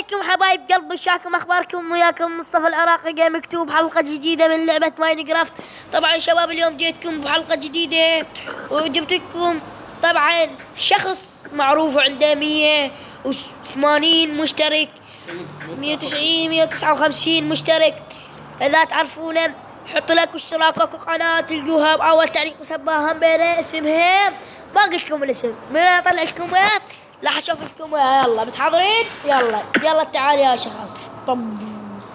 عليكم حبايب قلب الشاكم، اخباركم؟ وياكم مصطفى العراقي جاي مكتوب حلقه جديده من لعبه ماينكرافت. طبعا شباب اليوم جيتكم بحلقه جديده وجبت لكم طبعا شخص معروف عنده 180 مشترك، 190 159 مشترك. اذا تعرفونه حطوا لك اشتراك قناه تلقوها باول تعليق مسباها بين اسمها. ما قلت لكم الاسم، من اطلع لكم اياه راح اشوف لكم اياه. يلا متحضرين؟ يلا تعال يا شخص. طب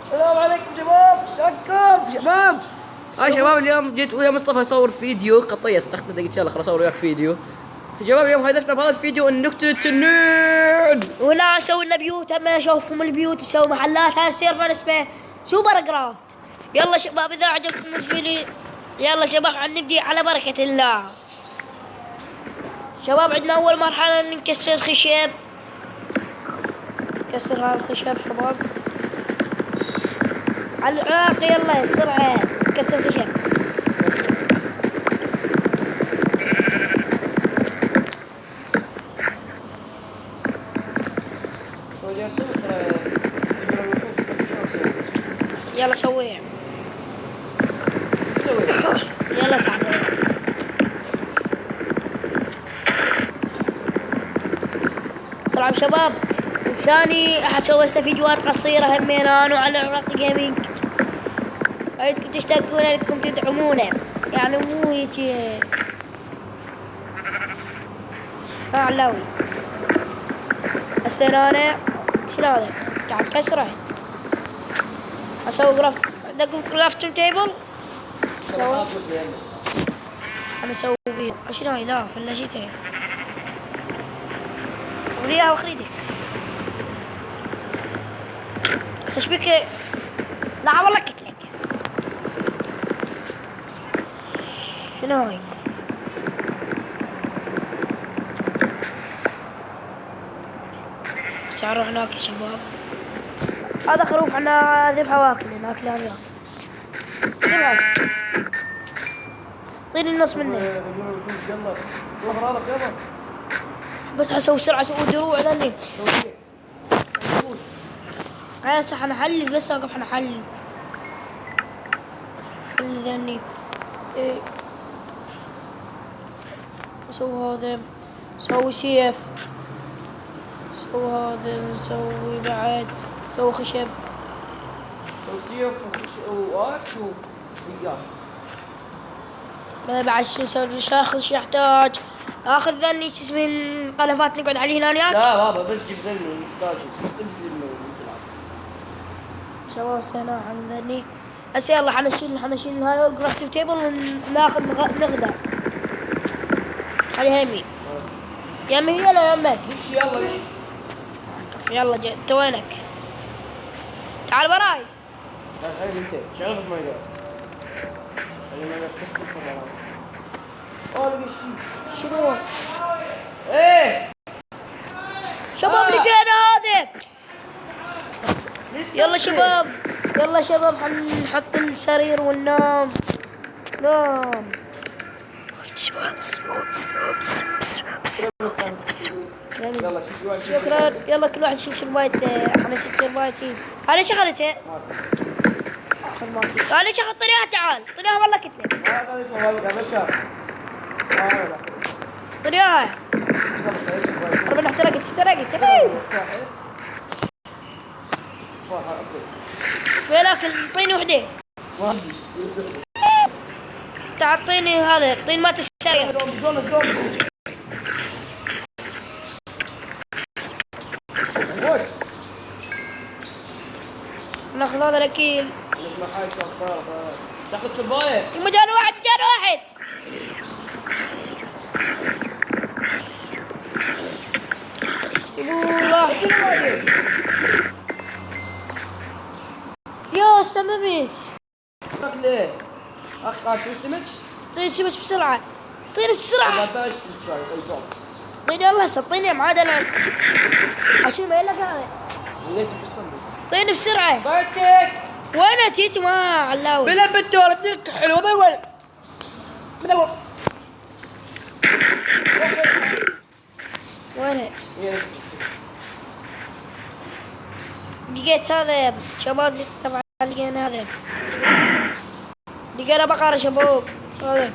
السلام عليكم شباب، شلونكم شباب؟ هاي شباب، اليوم جيت ويا مصطفى اصور فيديو قطيه استخدمت، قلت يلا خلاص اصور وياك فيديو. شباب اليوم هدفنا بهذا الفيديو ان نقتل التنين ولا اسوي لنا بيوت، اما اشوفكم البيوت وسوي محلات. هذا السيرفر اسمه سوبر كرافت. يلا شباب اذا عجبكم الفيديو يلا شباب نبدي على بركة الله. شباب عندنا اول مرحلة نكسر خشب، نكسر هذا الخشب شباب على العراق. يلا بسرعة نكسر خشب. يلا سويها، يلا سوي. طبعا شباب ثاني حسوي فيديوهات قصيرة همين انا وعلى العراقي جيمنج. اريدكم تشتركون، اريدكم تدعمونه، يعني مو هيجي علاوي. هسه انا شنو هذا قاعد كسره. اسوي جرافت، عندكم كرافت تيبل؟ انا اسوي فيه شنو هاي؟ لا فلشتها وليها واخريدك. بس ايش بك؟ لا والله قلت لك شنو هاي؟ بس اروح هناك يا شباب. هذا خروف انا ذبحه واكله، ناكله وياه. ذبحه طيني النص منه. بس اسوي سرعه، اسوي دروع ذني. هسه حنحلل، بس اوقف حنحلل ذني. إيه. اسوي هذا، اسوي سيف، اسوي هذا، اسوي بعد، اسوي خشب، سيف وآك ومقياس. بعد شو اسوي؟ شو يحتاج؟ اخذ ذني شو اسمه القلفات نقعد عليه هنا وياك. لا بابا بس جيب ذني ونحتاج بس ذني ونلعب. سوا سنة عن ذني. هسه يلا حنشيل هاي الجرافتيف تيبل وناخذ نغدا. خليها يمين يمين. يلا يمك امشي يلا امشي. يلا انت وينك؟ تعال وراي. لا خلي انت شغل في المايك. خلي المايك بس تدخل وراي. شيء شنو؟ ايه شباب لقينا هذا. يلا شباب، يلا شباب حنحط السرير وننام. نام. شكرا. يلا كل واحد يشيل شربايته. انا شلت شربايتي. انا شو اخذته؟ انا شو اخذت؟ طريقها تعال طريقها والله قلت لك طريقها. ربنا احترقت. ولكن اعطيني وحده. تعطيني هذا الطين ما تسرق. ناخذ هذا الاكيل. تاخذ شبايه. مجال واحد. يا سمبت. ليه؟ اخ شو السمك؟ طيني السمك بسرعة. طيني بسرعة. ما باش شاي طيب. طيني يلا هسه طيني معادلة. عشان ما يلقى هذا. ليش بالصندوق؟ طيني بسرعة. طيتك. وين جيت ما علاوي؟ بلا بالدور ابنك حلو ذا وين؟ من اول. وين؟ لقيت هذا شباب، طبعا لقينا هذا، لقينا بقرة شباب. هذا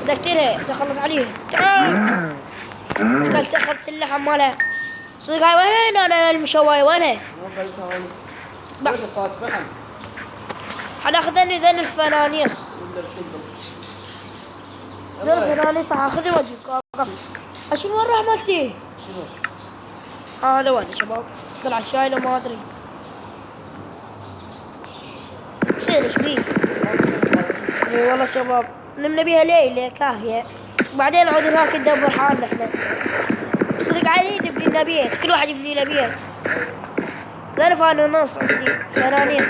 دكتورها تخلص عليه. تعال اكلت اخذت اللحم مالها. صدق هاي وين انا المشواية وينها؟ حناخذ ذن الفنانيس. ذن الفنانيس حاخذ وجهك. اشوف وين راح مالتي؟ هذا وين شباب؟ طلع شايله ما ادري. تصير ايش بيه؟ اي والله شباب نمنا بيها ليلة كافية، بعدين نعود هناك ندبر حالنا احنا. صدق علي نبني لنا بيت، كل واحد يبني له بيت. ذا فانوس عندي فنانيس.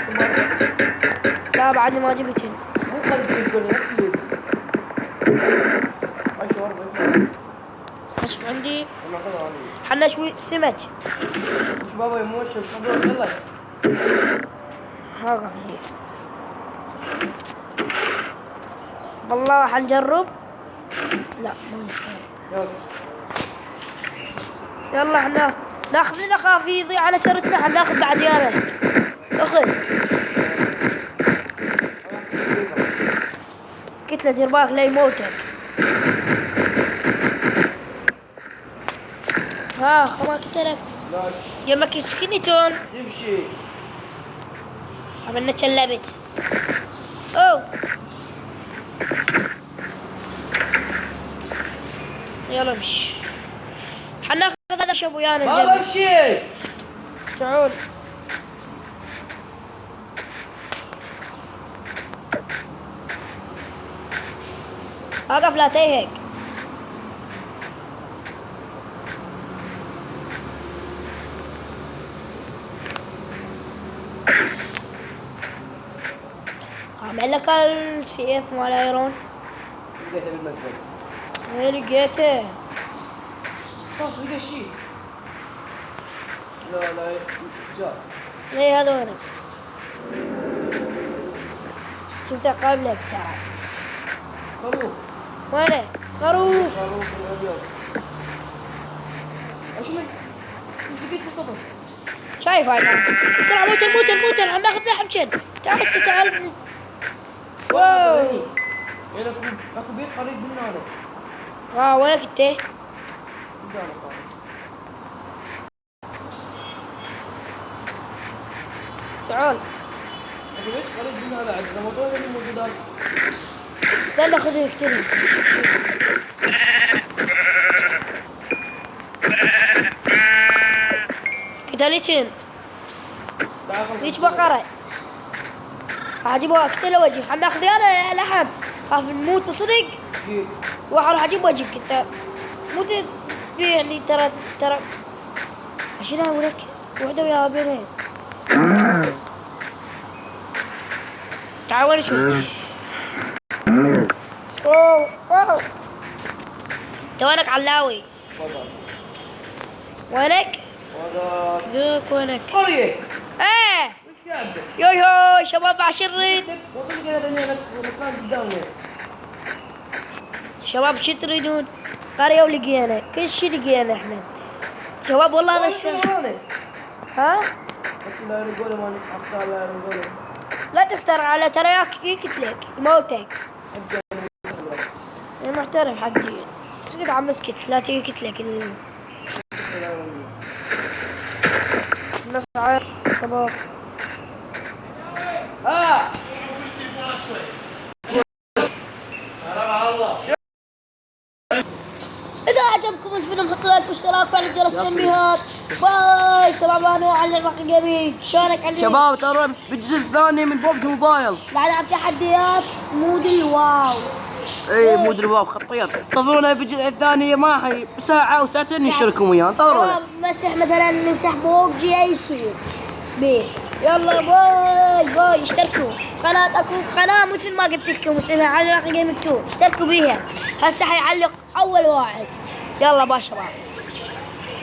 لا بعدني ما جبتهن. مو خليك تقول نفس ايش عندي؟ حنا شوي سمك. بابا يموش الخبر يلا. هاقف لي. والله حنجرب. لا ما يصير. يلا احنا ناخذ لنا خافي يضيع على سرتنا، حناخذ بعد يانا. اخذ. قلت له دير بالك لا يموتك. ها ما قلت لك يمك سكنتون يمشي. عملنا شلبت. اوه يلا امشي. حناخذ هذا شو ويانا ما امشي. تعال اقف لا تيهك. اعمل لك السيف مال ايرون. لقيته بالمزبل. وين لقيته؟ شوف لقى شيء. لا جاء. ايه هذا وينك؟ شفته قبلك. تعال. خروف. وينه؟ خروف. خروف الابيض. ايش لقيت مصطفى؟ شايف هذا؟ بسرعة موت حناخذ لحم شن. تعال. واو. يعني اكو بيت قريب منا هذا. وينك انت؟ قدامك. تعال. اكو بيت قريب منا هذا عندنا موضوع اللي موجود هذا. يلا خذ يقتلني. قتلتين. ليش بقرة؟ اجيبها اقتله وجهي. حناخذ انا لحم. خاف نموت بصدق. واحد اجيب وجهك انت. مو يعني ترى اشيلها ولك وحده ويا بينهم. تعال وين شوف. اوه انت وينك علاوي؟ وينك؟ ذوك وينك؟ قرية. ايه وش قاعد؟ يو شباب عشرين. شباب شو تريدون؟ قرية ولقينا كل شي لقينا احنا. شباب والله هذا الشيء. ها؟ لا تختار على ترى يقتلك يموتك. انا محترف حقي. ايش قد عم اسكت لا تيجي قتلك نصعد شباب. إذا أعجبكم الفيلم حطوا لايك واشتراك وفعلوا جرس التنبيهات. باي شباب. أنا على الرقم جميل. شلونك علي؟ شباب ترى بالجزء الثاني من ببجي موبايل بعد عم تحديات مودي واو. اي مو ادري واو خطير. انتظرونا بالجزء الثاني ما حي بساعة او ساعتين نشارككم وياه. انتظرونا. مسح مثلا نمسح ببجي اي شيء بيه. يلا باي اشتركوا قناة. اكو قناة مثل ما قلت لكم اسمها على الرقم جيمنج 2. اشتركوا بيها هسه حيعلق اول واحد. يلا باي شباب.